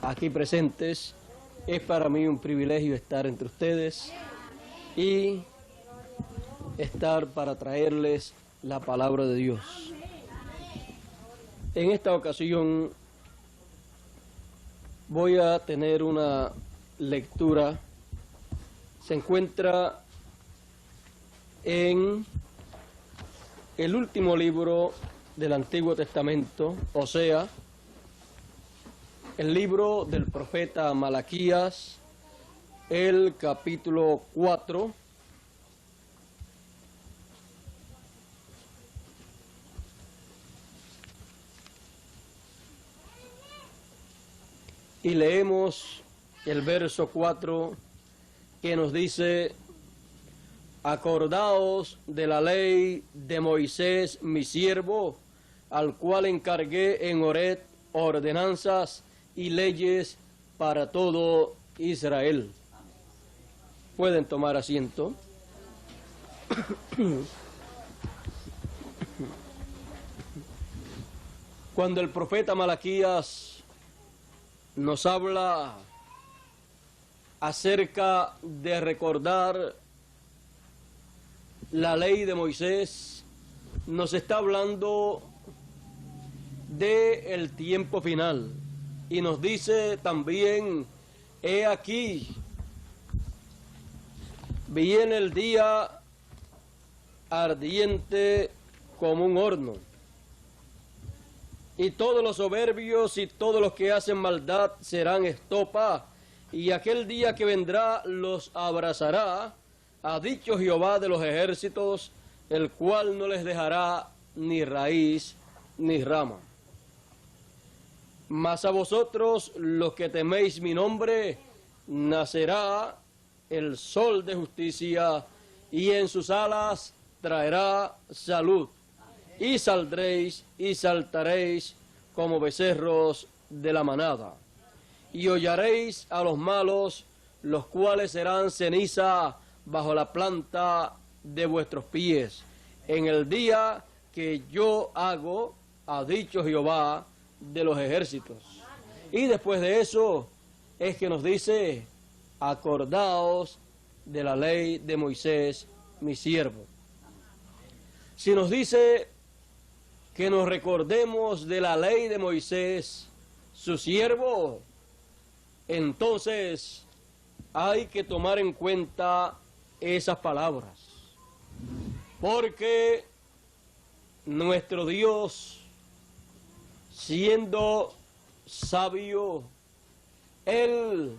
aquí presentes. Es para mí un privilegio estar entre ustedes y estar para traerles la palabra de Dios. En esta ocasión voy a tener una lectura. Se encuentra en el último libro del Antiguo Testamento, o sea, el libro del profeta Malaquías, el capítulo 4, y leemos el verso 4 que nos dice: acordaos de la ley de Moisés, mi siervo, al cual encargué en Horeb ordenanzas y leyes para todo Israel. Pueden tomar asiento. Cuando el profeta Malaquías nos habla acerca de recordar la ley de Moisés, nos está hablando del tiempo final. Y nos dice también: he aquí, viene el día ardiente como un horno, y todos los soberbios y todos los que hacen maldad serán estopa, y aquel día que vendrá los abrazará, ha dicho Jehová de los ejércitos, el cual no les dejará ni raíz ni rama. Mas a vosotros, los que teméis mi nombre, nacerá el sol de justicia, y en sus alas traerá salud. Y saldréis y saltaréis como becerros de la manada. Y hollaréis a los malos, los cuales serán ceniza bajo la planta de vuestros pies, en el día que yo hago, ha dicho Jehová de los ejércitos. Y después de eso es que nos dice: acordaos de la ley de Moisés, mi siervo. Si nos dice que nos recordemos de la ley de Moisés, su siervo, entonces hay que tomar en cuenta esas palabras, porque nuestro Dios, siendo sabio, Él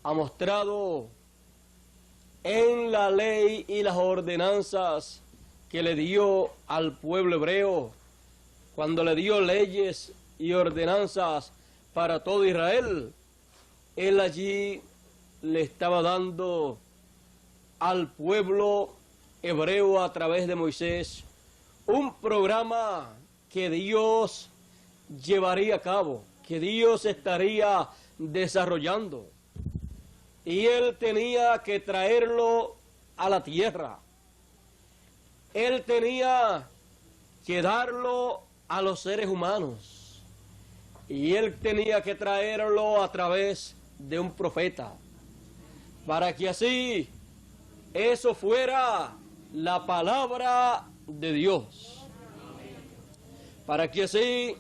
ha mostrado en la ley y las ordenanzas que le dio al pueblo hebreo, cuando le dio leyes y ordenanzas para todo Israel, Él allí le estaba dando al pueblo hebreo a través de Moisés un programa que Dios llevaría a cabo, que Dios estaría desarrollando, y Él tenía que traerlo a la tierra. Él tenía que darlo a los seres humanos, y Él tenía que traerlo a través de un profeta, para que así eso fuera la palabra de Dios, para que así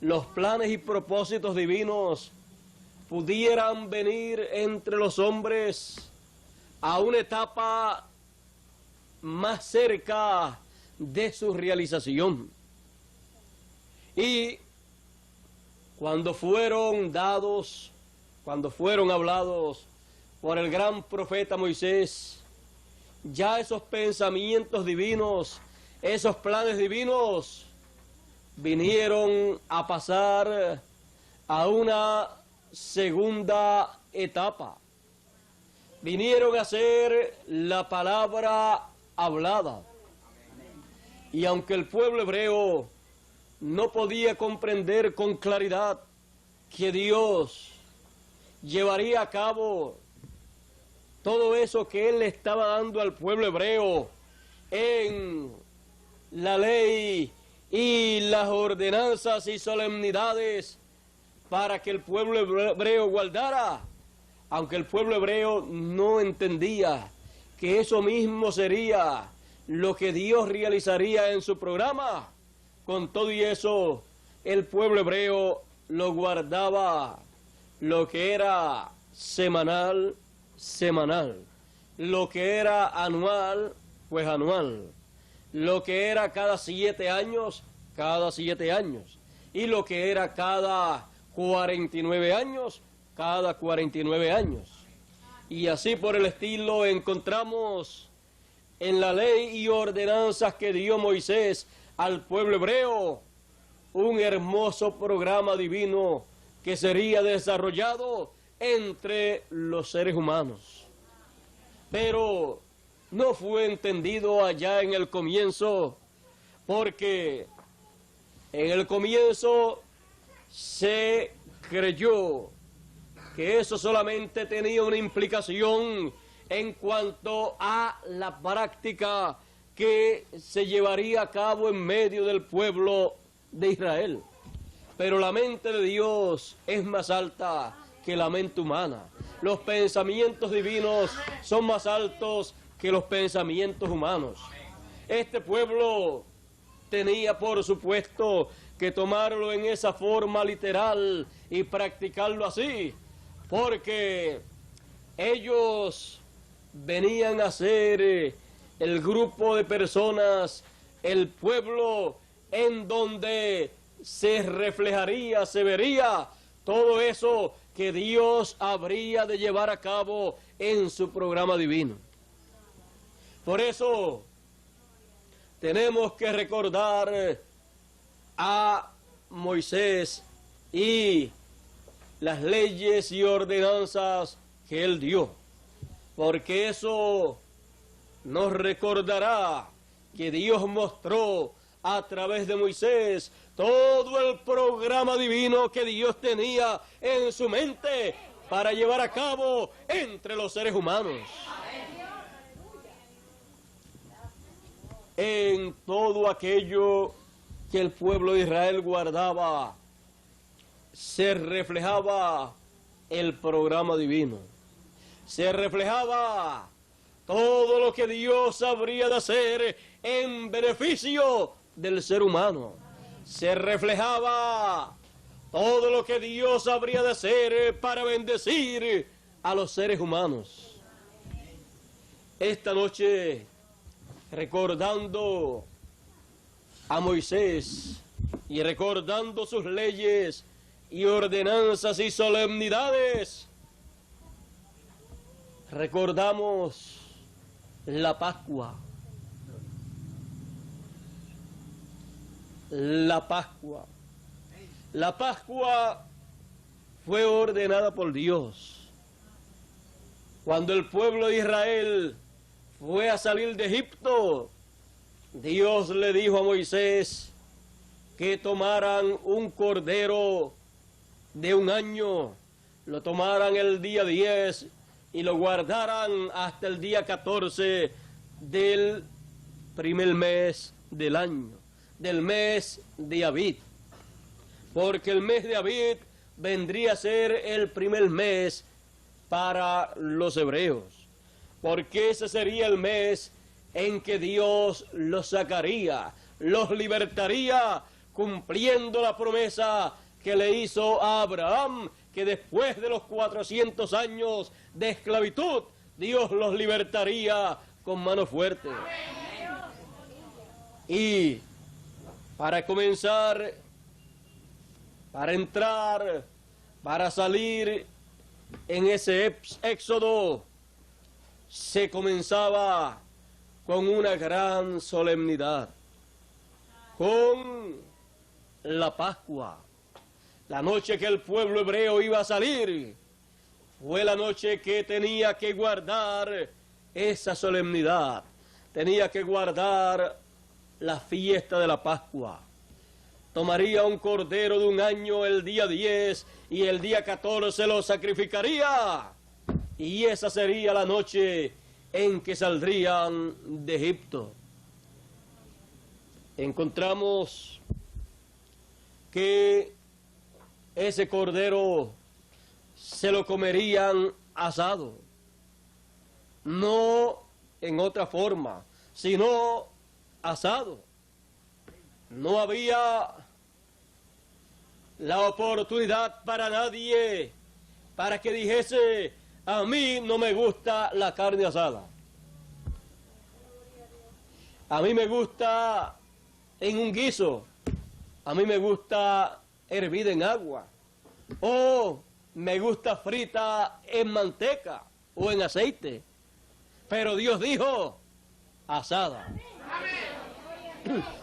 los planes y propósitos divinos pudieran venir entre los hombres a una etapa más cerca de su realización. Y cuando fueron dados, cuando fueron hablados por el gran profeta Moisés, ya esos pensamientos divinos, esos planes divinos, vinieron a pasar a una segunda etapa. Vinieron a ser la palabra hablada. Y aunque el pueblo hebreo no podía comprender con claridad que Dios llevaría a cabo todo eso que Él le estaba dando al pueblo hebreo en la ley y las ordenanzas y solemnidades para que el pueblo hebreo guardara, aunque el pueblo hebreo no entendía que eso mismo sería lo que Dios realizaría en su programa. Con todo y eso, el pueblo hebreo lo guardaba, lo que era semanal, lo que era anual, pues anual, lo que era cada 7 años, cada 7 años, y lo que era cada 49 años, cada 49 años. Y así por el estilo encontramos en la ley y ordenanzas que dio Moisés al pueblo hebreo un hermoso programa divino que sería desarrollado entre los seres humanos. Pero no fue entendido allá en el comienzo, porque en el comienzo se creyó que eso solamente tenía una implicación en cuanto a la práctica que se llevaría a cabo en medio del pueblo de Israel. Pero la mente de Dios es más alta que la mente humana. Los pensamientos divinos son más altos que los pensamientos humanos. Este pueblo tenía, por supuesto, que tomarlo en esa forma literal y practicarlo así, porque ellos venían a ser el grupo de personas, el pueblo en donde se reflejaría, se vería todo eso que Dios habría de llevar a cabo en su programa divino. Por eso tenemos que recordar a Moisés y las leyes y ordenanzas que él dio, porque eso nos recordará que Dios mostró a través de Moisés todo el programa divino que Dios tenía en su mente para llevar a cabo entre los seres humanos. En todo aquello que el pueblo de Israel guardaba, se reflejaba el programa divino. Se reflejaba todo lo que Dios habría de hacer en beneficio del ser humano. Se reflejaba todo lo que Dios habría de hacer para bendecir a los seres humanos. Esta noche, recordando a Moisés y recordando sus leyes y ordenanzas y solemnidades, recordamos la Pascua. La Pascua. La Pascua fue ordenada por Dios. Cuando el pueblo de Israel fue a salir de Egipto, Dios le dijo a Moisés que tomaran un cordero de 1 año, lo tomaran el día 10 y lo guardaran hasta el día 14 del primer mes del año, del mes de Abib, porque el mes de Abib vendría a ser el primer mes para los hebreos, porque ese sería el mes en que Dios los sacaría, los libertaría, cumpliendo la promesa que le hizo a Abraham, que después de los 400 años de esclavitud, Dios los libertaría con mano fuerte. Y para comenzar, para entrar, para salir en ese éxodo, se comenzaba con una gran solemnidad, con la Pascua. La noche que el pueblo hebreo iba a salir fue la noche que tenía que guardar esa solemnidad, tenía que guardar la fiesta de la Pascua. Tomaría un cordero de 1 año el día 10 y el día 14 lo sacrificaría. Y esa sería la noche en que saldrían de Egipto. Encontramos que ese cordero se lo comerían asado, no en otra forma, sino asado. No había la oportunidad para nadie para que dijese: a mí no me gusta la carne asada, a mí me gusta en un guiso, a mí me gusta hervida en agua, o me gusta frita en manteca o en aceite. Pero Dios dijo asada,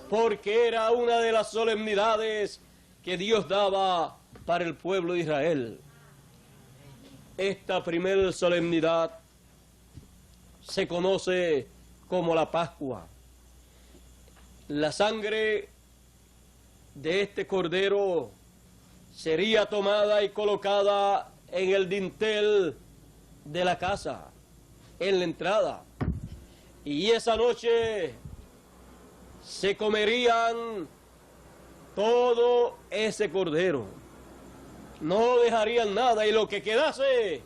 porque era una de las solemnidades que Dios daba para el pueblo de Israel. Esta primera solemnidad se conoce como la Pascua. La sangre de este cordero sería tomada y colocada en el dintel de la casa, en la entrada, y esa noche se comerían todo ese cordero, no dejarían nada, y lo que quedase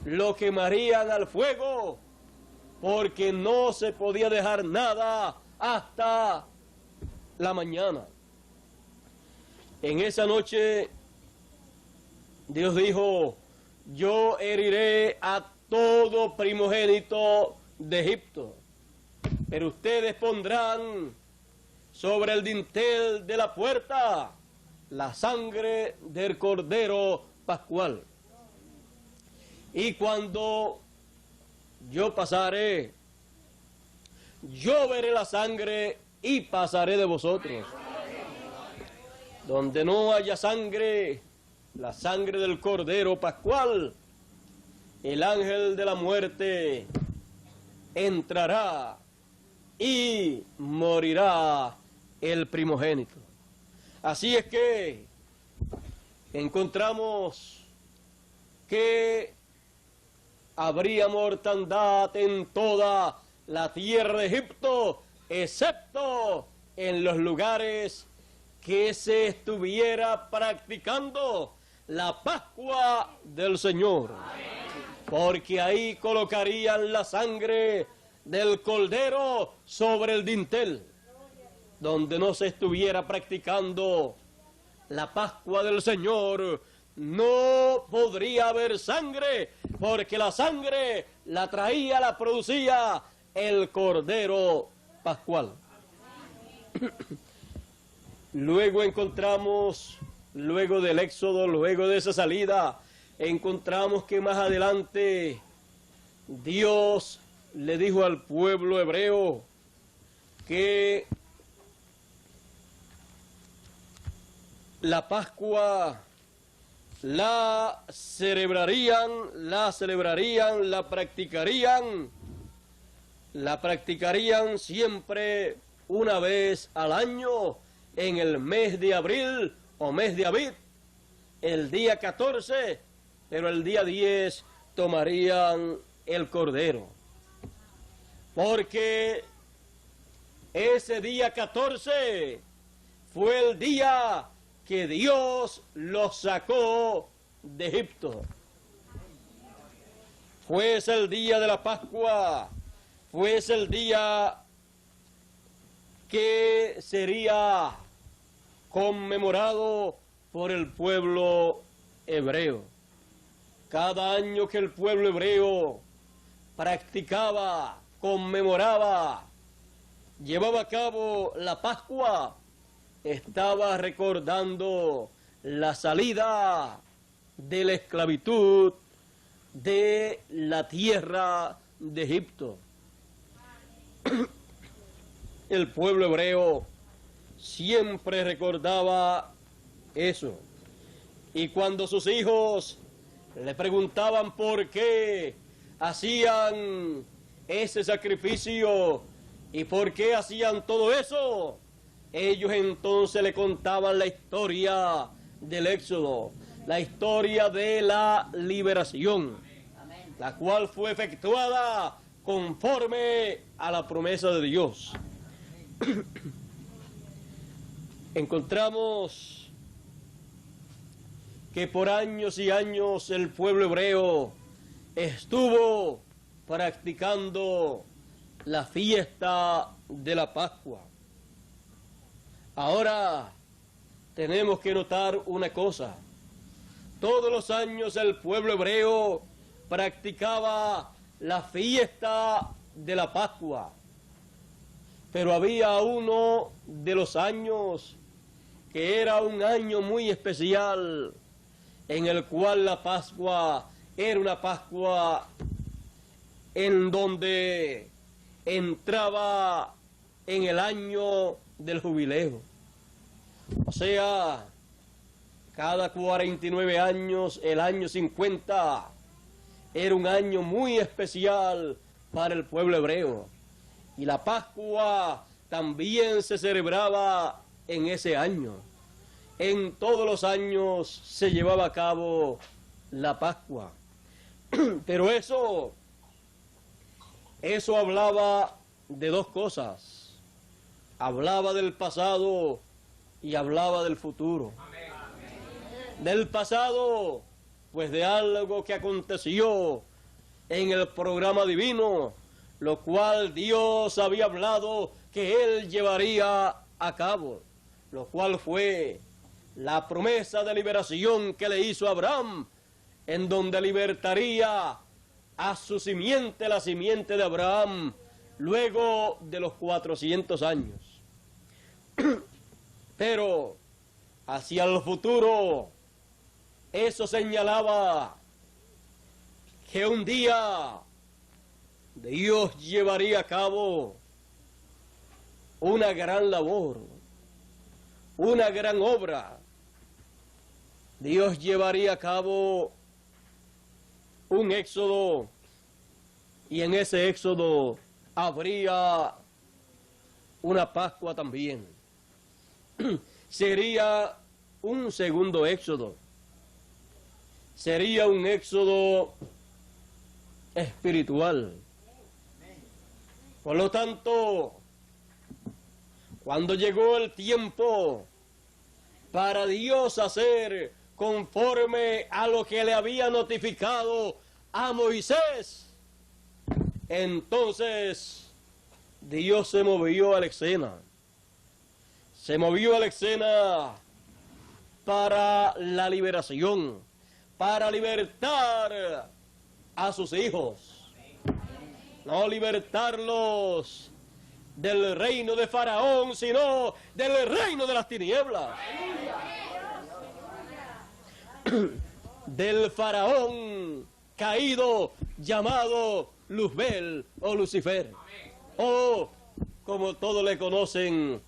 lo quemarían al fuego, porque no se podía dejar nada hasta la mañana. En esa noche Dios dijo: yo heriré a todo primogénito de Egipto, pero ustedes pondrán sobre el dintel de la puerta la sangre del cordero pascual. Y cuando yo pasaré, yo veré la sangre y pasaré de vosotros. Donde no haya sangre, la sangre del cordero pascual, el ángel de la muerte entrará y morirá el primogénito. Así es que encontramos que habría mortandad en toda la tierra de Egipto, excepto en los lugares que se estuviera practicando la Pascua del Señor, porque ahí colocarían la sangre del cordero sobre el dintel. Donde no se estuviera practicando la Pascua del Señor, no podría haber sangre, porque la sangre la traía, la producía el cordero pascual. Luego encontramos, luego del éxodo, luego de esa salida, encontramos que más adelante Dios le dijo al pueblo hebreo que la Pascua la celebrarían, la practicarían siempre una vez al año, en el mes de abril o mes de Abib, el día 14, pero el día 10 tomarían el cordero, porque ese día 14 fue el día que Dios los sacó de Egipto. Fue ese el día de la Pascua, fue ese el día que sería conmemorado por el pueblo hebreo. Cada año que el pueblo hebreo practicaba, conmemoraba, llevaba a cabo la Pascua, estaba recordando la salida de la esclavitud de la tierra de Egipto. El pueblo hebreo siempre recordaba eso. Y cuando sus hijos le preguntaban por qué hacían ese sacrificio y por qué hacían todo eso, ellos entonces le contaban la historia del éxodo, la historia de la liberación, la cual fue efectuada conforme a la promesa de Dios. Encontramos que por años y años el pueblo hebreo estuvo practicando la fiesta de la Pascua. Ahora tenemos que notar una cosa. Todos los años el pueblo hebreo practicaba la fiesta de la Pascua. Pero había uno de los años que era un año muy especial, en el cual la Pascua era una Pascua en donde entraba en el año del jubileo. O sea, cada 49 años, el año 50, era un año muy especial para el pueblo hebreo. Y la Pascua también se celebraba en ese año. En todos los años se llevaba a cabo la Pascua. Pero eso hablaba de dos cosas. Hablaba del pasado y hablaba del futuro. Del pasado, pues de algo que aconteció en el programa divino, lo cual Dios había hablado que Él llevaría a cabo, lo cual fue la promesa de liberación que le hizo a Abraham, en donde libertaría a su simiente, la simiente de Abraham, luego de los 400 años. Pero hacia el futuro, eso señalaba que un día Dios llevaría a cabo una gran labor, una gran obra. Dios llevaría a cabo un éxodo, y en ese éxodo habría una Pascua también. Sería un segundo éxodo. Sería un éxodo espiritual. Por lo tanto, cuando llegó el tiempo para Dios hacer conforme a lo que le había notificado a Moisés, entonces Dios se movió a la escena. Se movió a la escena para la liberación, para libertar a sus hijos. No libertarlos del reino de Faraón, sino del reino de las tinieblas. Del Faraón caído llamado Luzbel o Lucifer. O, como todos le conocen,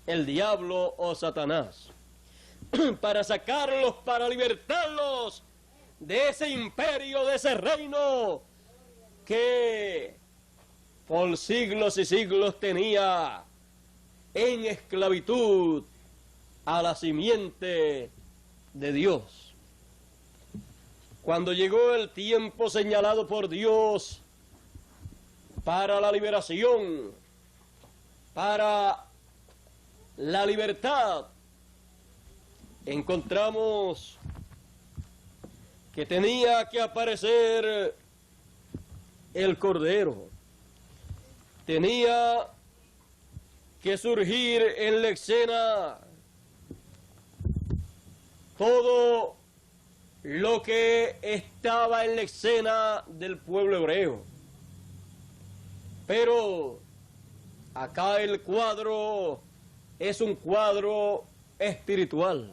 el diablo o Satanás. Para sacarlos, para libertarlos de ese imperio, de ese reino que por siglos y siglos tenía en esclavitud a la simiente de Dios. Cuando llegó el tiempo señalado por Dios para la liberación, para la libertad, encontramos que tenía que aparecer el Cordero. Tenía que surgir en la escena todo lo que estaba en la escena del pueblo hebreo. Pero acá el cuadro es un cuadro espiritual.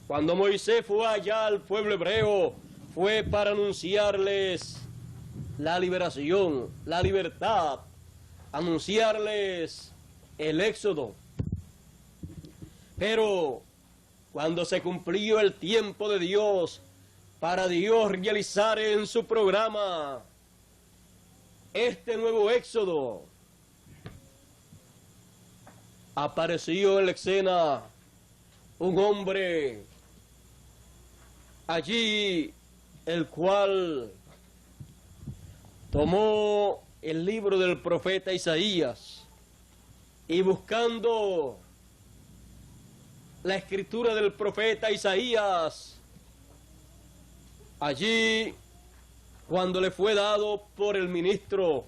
Cuando Moisés fue allá al pueblo hebreo, fue para anunciarles la liberación, la libertad, anunciarles el éxodo. Pero cuando se cumplió el tiempo de Dios, para Dios realizar en su programa este nuevo éxodo, apareció en la escena un hombre allí, el cual tomó el libro del profeta Isaías y buscando la escritura del profeta Isaías. Allí, cuando le fue dado por el ministro,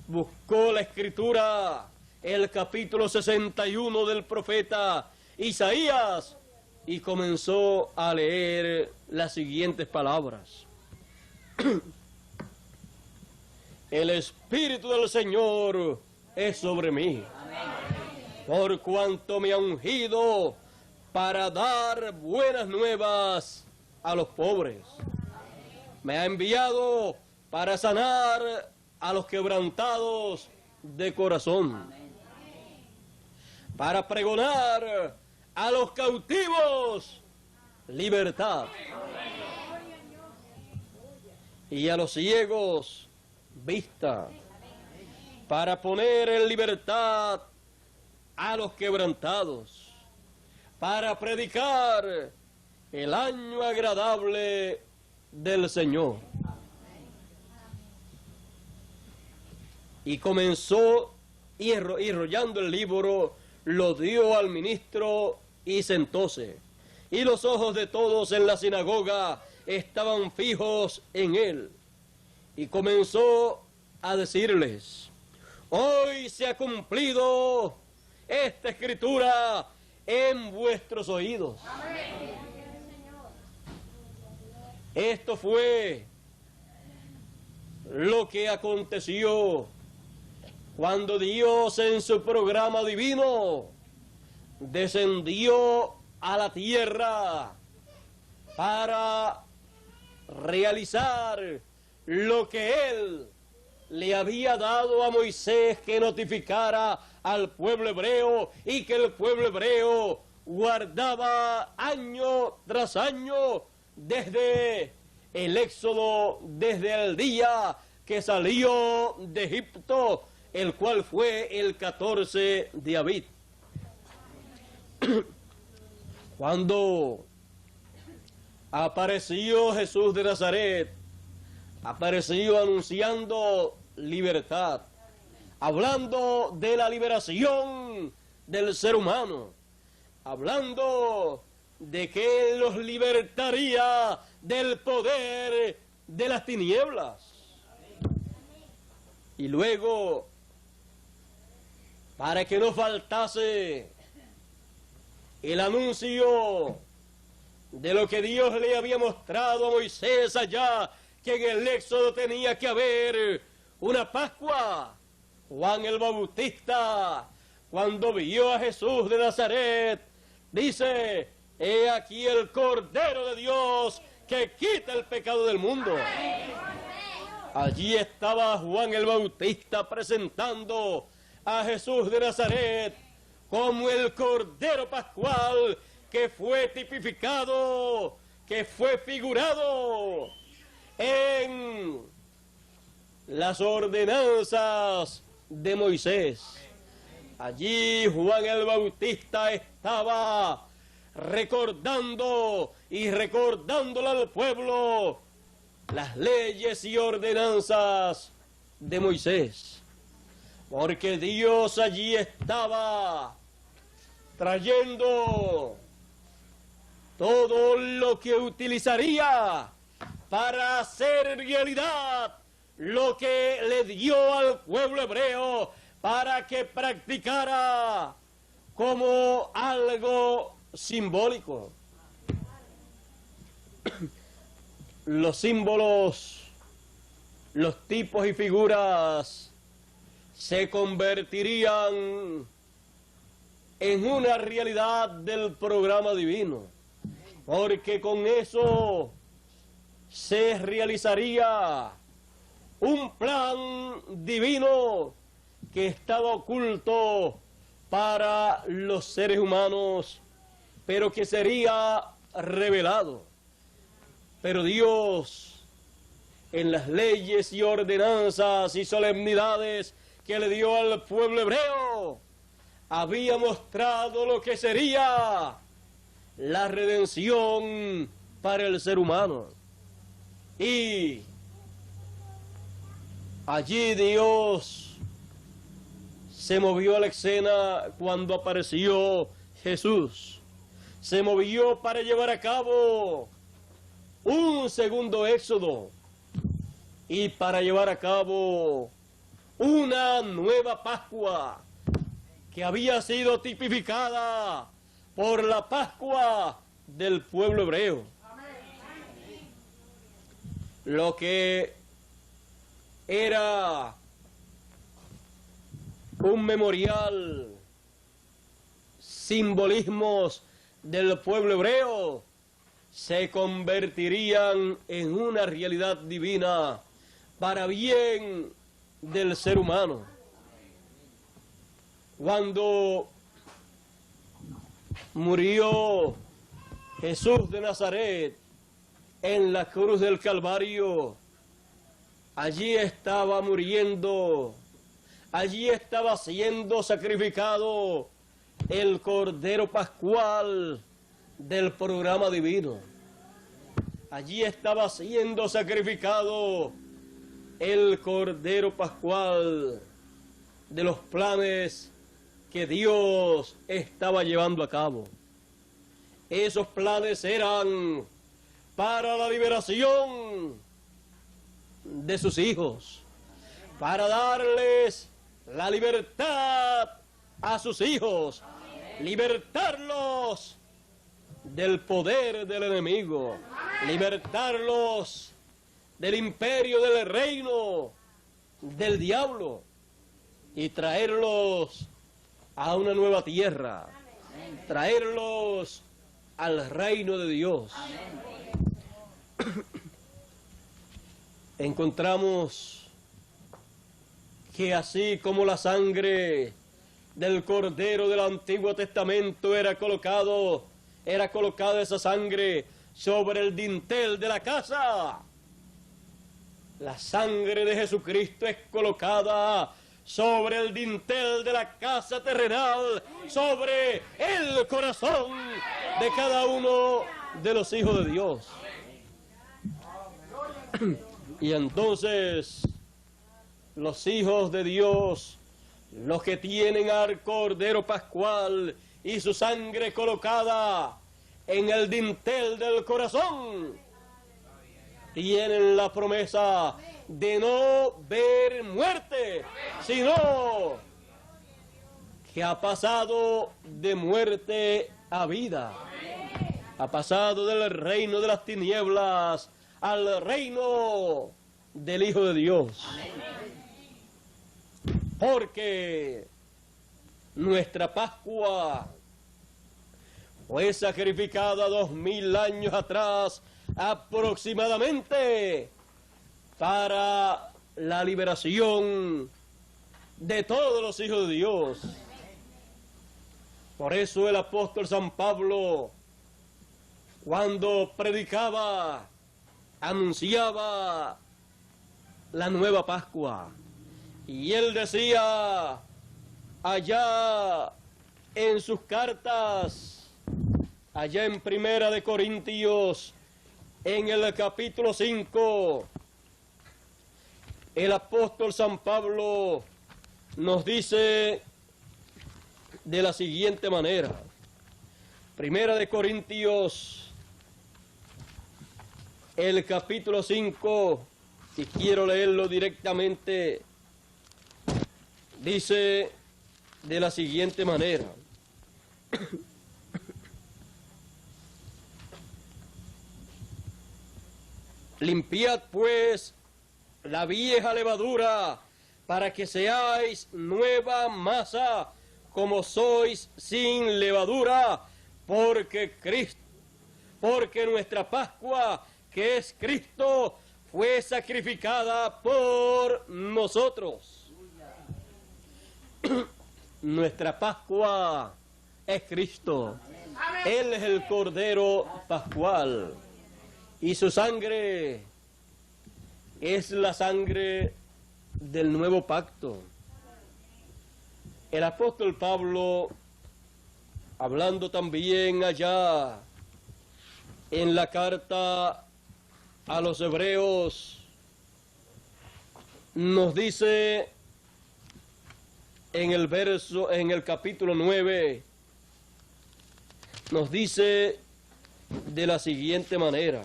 buscó la escritura, el capítulo 61 del profeta Isaías, y comenzó a leer las siguientes palabras. El Espíritu del Señor es sobre mí, por cuanto me ha ungido para dar buenas nuevas a los pobres. Me ha enviado para sanar a los quebrantados de corazón, para pregonar a los cautivos libertad, y a los ciegos vista, para poner en libertad a los quebrantados, para predicar el año agradable del Señor. Y comenzó, y enrollando el libro, lo dio al ministro y sentóse. Y los ojos de todos en la sinagoga estaban fijos en él. Y comenzó a decirles: hoy se ha cumplido esta escritura en vuestros oídos. Esto fue lo que aconteció cuando Dios, en su programa divino, descendió a la tierra para realizar lo que Él le había dado a Moisés que notificara al pueblo hebreo, y que el pueblo hebreo guardaba año tras año desde el éxodo, desde el día que salió de Egipto, el cual fue el 14 de Abib. Cuando apareció Jesús de Nazaret, apareció anunciando libertad, hablando de la liberación del ser humano, hablando de que Él los libertaría del poder de las tinieblas. Y luego, para que no faltase el anuncio de lo que Dios le había mostrado a Moisés allá, que en el Éxodo tenía que haber una Pascua, Juan el Bautista, cuando vio a Jesús de Nazaret, dice: he aquí el Cordero de Dios que quita el pecado del mundo. Allí estaba Juan el Bautista presentando a Jesús de Nazaret como el Cordero Pascual que fue tipificado, que fue figurado en las ordenanzas de Moisés. Allí Juan el Bautista estaba recordando y recordándole al pueblo las leyes y ordenanzas de Moisés, porque Dios allí estaba trayendo todo lo que utilizaría para hacer realidad lo que le dio al pueblo hebreo para que practicara como algo simbólico. Los símbolos, los tipos y figuras se convertirían en una realidad del programa divino, porque con eso se realizaría un plan divino que estaba oculto para los seres humanos, pero que sería revelado. Pero Dios, en las leyes y ordenanzas y solemnidades que le dio al pueblo hebreo, había mostrado lo que sería la redención para el ser humano. Y allí Dios se movió a la escena cuando apareció Jesús. se movió para llevar a cabo un segundo éxodo y para llevar a cabo una nueva Pascua que había sido tipificada por la Pascua del pueblo hebreo. Lo que era un memorial, simbolismos del pueblo hebreo, se convertirían en una realidad divina para bien del ser humano. Cuando murió Jesús de Nazaret en la cruz del Calvario, allí estaba muriendo, allí estaba siendo sacrificado el Cordero Pascual del programa divino. Allí estaba siendo sacrificado el Cordero Pascual de los planes que Dios estaba llevando a cabo. Esos planes eran para la liberación de sus hijos, para darles la libertad a sus hijos, libertarlos del poder del enemigo, libertarlos del imperio, del reino del diablo y traerlos a una nueva tierra, traerlos al reino de Dios. Encontramos que así como la sangre del Cordero del Antiguo Testamento era colocada esa sangre sobre el dintel de la casa, la sangre de Jesucristo es colocada sobre el dintel de la casa terrenal, sobre el corazón de cada uno de los hijos de Dios. Y entonces los hijos de Dios, los que tienen al Cordero Pascual y su sangre colocada en el dintel del corazón, tienen la promesa de no ver muerte, sino que ha pasado de muerte a vida, ha pasado del reino de las tinieblas al reino del Hijo de Dios. Porque nuestra Pascua fue sacrificada 2000 años atrás aproximadamente para la liberación de todos los hijos de Dios. Por eso el apóstol San Pablo, cuando predicaba, anunciaba la nueva Pascua, y él decía allá en sus cartas, allá en Primera de Corintios, en el capítulo 5, el apóstol San Pablo nos dice de la siguiente manera. Primera de Corintios, el capítulo 5, y quiero leerlo directamente, dice de la siguiente manera. Limpiad pues la vieja levadura, para que seáis nueva masa, como sois sin levadura, porque nuestra Pascua, que es Cristo, fue sacrificada por nosotros. Nuestra Pascua es Cristo. Él es el Cordero Pascual. Y su sangre es la sangre del nuevo pacto. El apóstol Pablo, hablando también allá en la carta a los hebreos, nos dice en el capítulo 9, nos dice de la siguiente manera.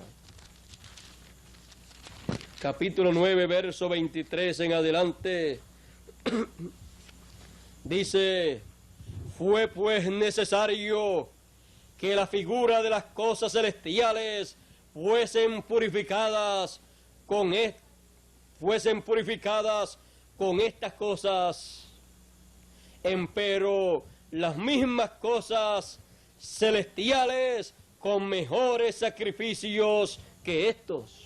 Capítulo 9, verso 23 en adelante, dice: fue pues necesario que la figura de las cosas celestiales fuesen purificadas con estas cosas, empero las mismas cosas celestiales con mejores sacrificios que estos.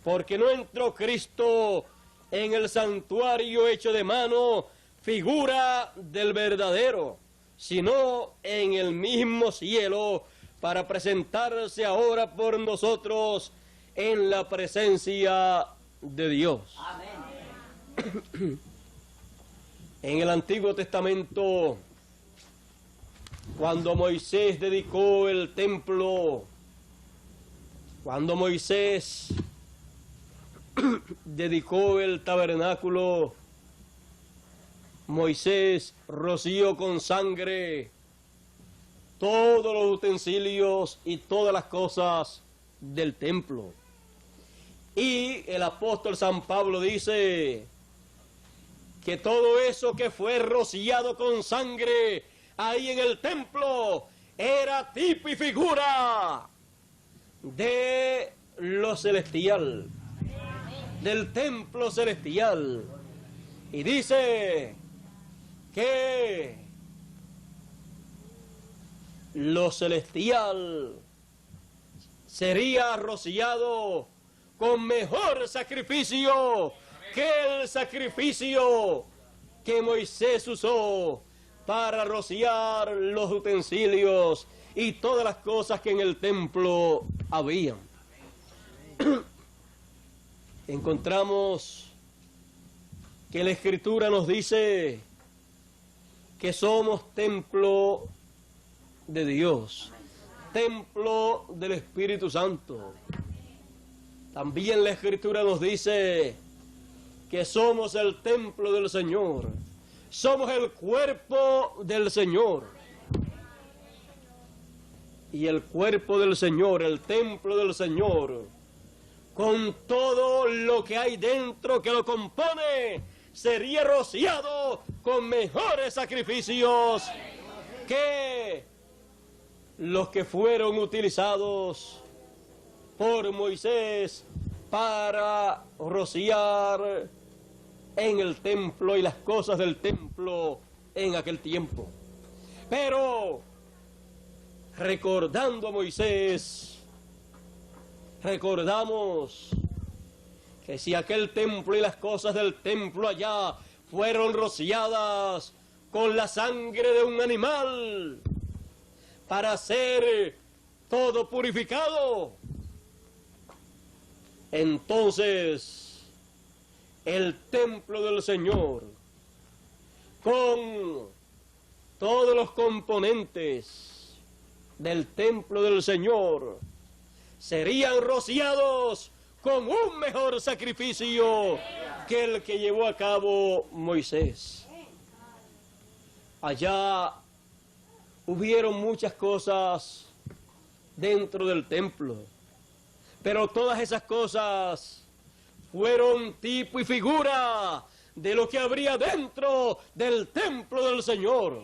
Porque no entró Cristo en el santuario hecho de mano, figura del verdadero, sino en el mismo cielo, para presentarse ahora por nosotros en la presencia de Dios. Amén. En el Antiguo Testamento, cuando Moisés dedicó el templo, cuando Moisés dedicó el tabernáculo, Moisés roció con sangre todos los utensilios y todas las cosas del templo. Y el apóstol San Pablo dice que todo eso que fue rociado con sangre ahí en el templo era tipo y figura de lo celestial, del templo celestial. Y dice que lo celestial sería rociado con mejor sacrificio que el sacrificio que Moisés usó para rociar los utensilios y todas las cosas que en el templo habían. Encontramos que la Escritura nos dice que somos templo de Dios, templo del Espíritu Santo. También la Escritura nos dice que somos el templo del Señor, somos el cuerpo del Señor. Y el cuerpo del Señor, el templo del Señor, con todo lo que hay dentro que lo compone, sería rociado con mejores sacrificios que los que fueron utilizados por Moisés para rociar en el templo y las cosas del templo en aquel tiempo. Pero recordando a Moisés, recordamos que si aquel templo y las cosas del templo allá fueron rociadas con la sangre de un animal para ser todo purificado, entonces el templo del Señor, con todos los componentes del templo del Señor, serían rociados con un mejor sacrificio que el que llevó a cabo Moisés. Allá hubieron muchas cosas dentro del templo, pero todas esas cosas fueron tipo y figura de lo que habría dentro del templo del Señor.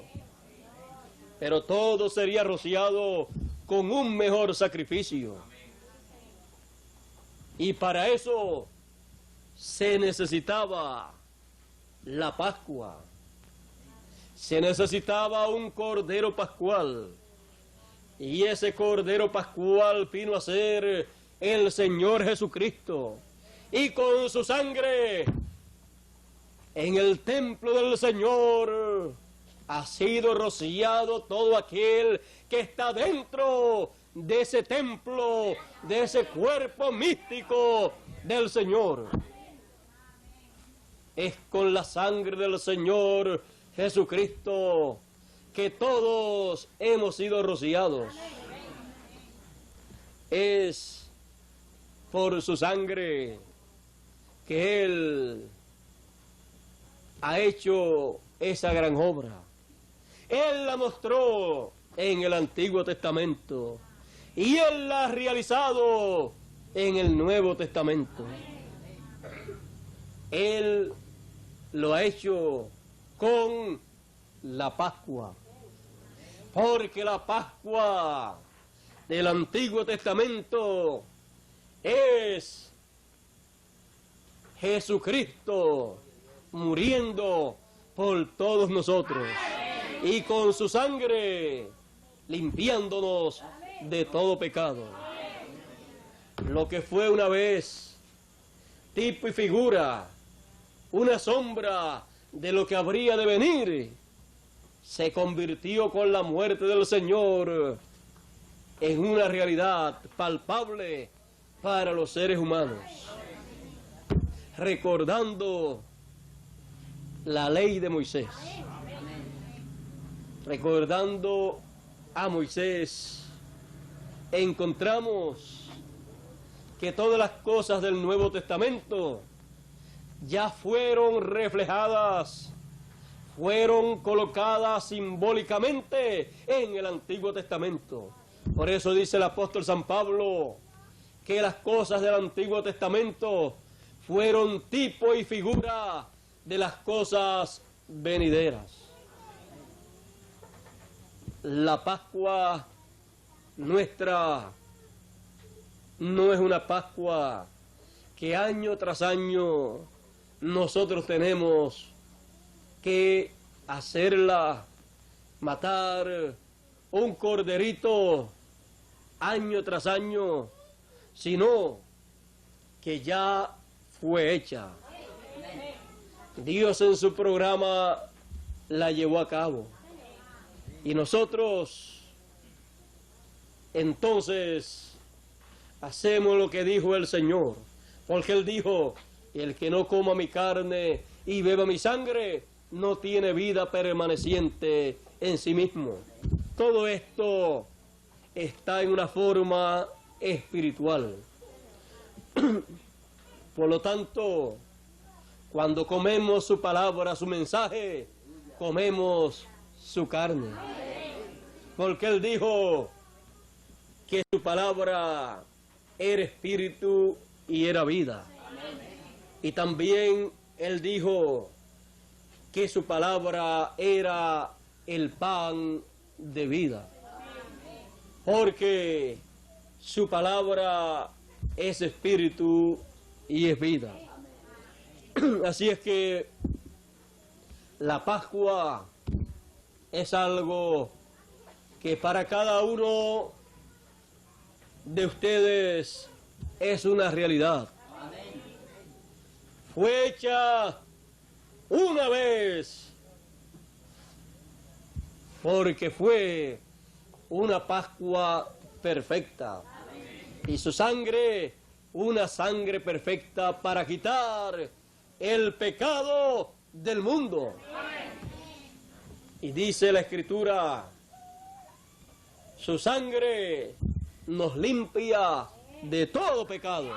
Pero todo sería rociado con un mejor sacrificio. Y para eso se necesitaba la Pascua. Se necesitaba un cordero pascual. Y ese cordero pascual vino a ser el Señor Jesucristo. Y con su sangre en el templo del Señor ha sido rociado todo aquel que está dentro de ese templo, de ese cuerpo místico del Señor. Es con la sangre del Señor Jesucristo que todos hemos sido rociados. Es por su sangre que Él ha hecho esa gran obra. Él la mostró en el Antiguo Testamento y Él la ha realizado en el Nuevo Testamento. Él lo ha hecho con la Pascua, porque la Pascua del Antiguo Testamento es Jesucristo muriendo por todos nosotros y con su sangre limpiándonos de todo pecado. Lo que fue una vez tipo y figura, una sombra de lo que habría de venir, se convirtió con la muerte del Señor en una realidad palpable para los seres humanos, recordando la ley de Moisés, recordando a Moisés, encontramos que todas las cosas del Nuevo Testamento ya fueron reflejadas, fueron colocadas simbólicamente en el Antiguo Testamento. Por eso dice el apóstol San Pablo que las cosas del Antiguo Testamento fueron tipo y figura de las cosas venideras. La Pascua nuestra no es una Pascua que año tras año nosotros tenemos que hacerla, matar un corderito año tras año, sino que ya fue hecha. Dios en su programa la llevó a cabo. Y nosotros entonces hacemos lo que dijo el Señor, porque Él dijo: el que no coma mi carne y beba mi sangre no tiene vida permaneciente en sí mismo. Todo esto está en una forma espiritual. Por lo tanto, cuando comemos su palabra, su mensaje, comemos su carne. Porque Él dijo que su palabra era espíritu y era vida. Y también Él dijo que su palabra era el pan de vida. Porque su palabra es espíritu y es vida. Así es que la Pascua es algo que para cada uno de ustedes es una realidad. Fue hecha una vez, porque fue una Pascua perfecta. Y su sangre, una sangre perfecta para quitar el pecado del mundo. Y dice la Escritura: su sangre nos limpia de todo pecado.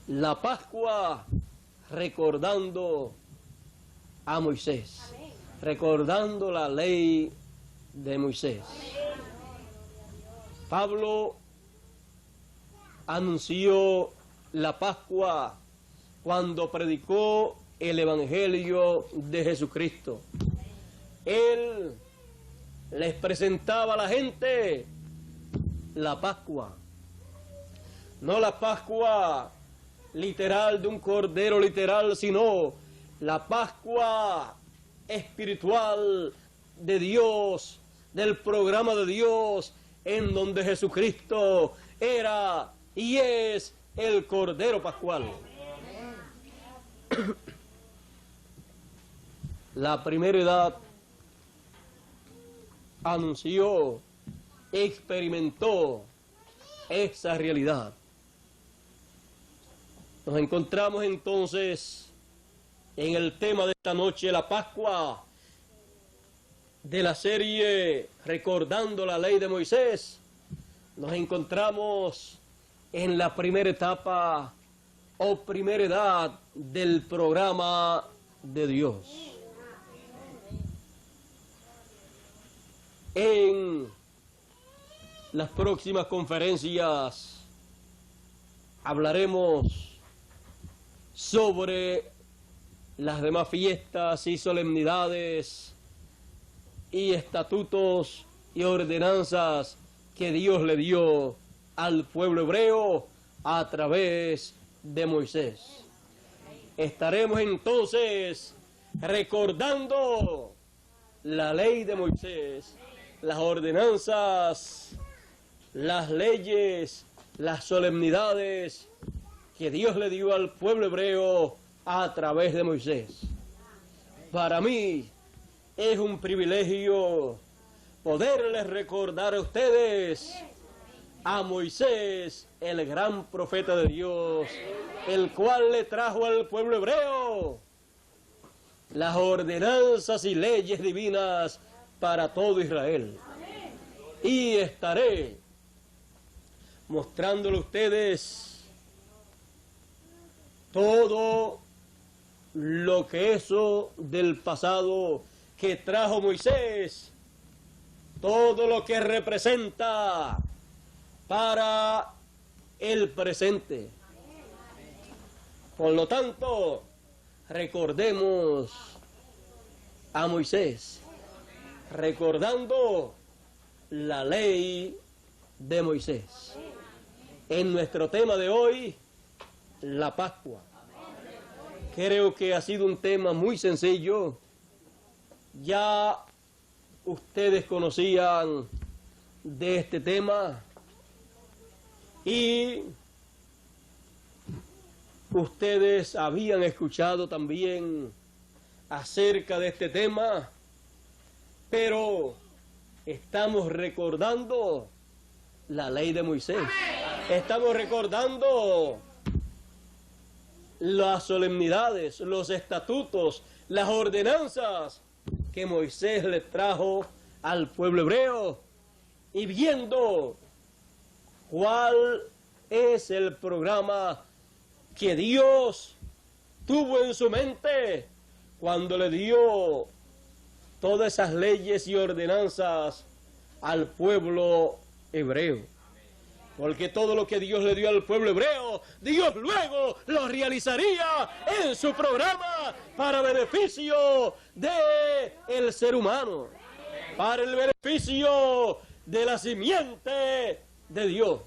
La Pascua recordando a Moisés, recordando la ley de Moisés. Pablo anunció la Pascua cuando predicó el Evangelio de Jesucristo. Él les presentaba a la gente la Pascua, no la Pascua literal de un cordero literal, sino la Pascua espiritual de Dios, del programa de Dios, en donde Jesucristo era y es el Cordero Pascual. La primera edad anunció, experimentó esa realidad. Nos encontramos entonces en el tema de esta noche, la Pascua, de la serie Recordando la Ley de Moisés. Nos encontramos en la primera etapa o primera edad del programa de Dios. En las próximas conferencias hablaremos sobre las demás fiestas y solemnidades y estatutos y ordenanzas que Dios le dio al pueblo hebreo a través de Moisés. Estaremos entonces recordando la ley de Moisés, las ordenanzas, las leyes, las solemnidades que Dios le dio al pueblo hebreo a través de Moisés. Para mí es un privilegio poderles recordar a ustedes a Moisés, el gran profeta de Dios, el cual le trajo al pueblo hebreo las ordenanzas y leyes divinas para todo Israel. Y estaré mostrándole a ustedes todo lo que eso del pasado que trajo Moisés, todo lo que representa para el presente. Por lo tanto, recordemos a Moisés, recordando la ley de Moisés. En nuestro tema de hoy, la Pascua. Creo que ha sido un tema muy sencillo. Ya ustedes conocían de este tema y ustedes habían escuchado también acerca de este tema, pero estamos recordando la ley de Moisés. Estamos recordando las solemnidades, los estatutos, las ordenanzas que Moisés le trajo al pueblo hebreo y viendo cuál es el programa que Dios tuvo en su mente cuando le dio todas esas leyes y ordenanzas al pueblo hebreo. Porque todo lo que Dios le dio al pueblo hebreo, Dios luego lo realizaría en su programa para beneficio del ser humano, para el beneficio de la simiente de Dios.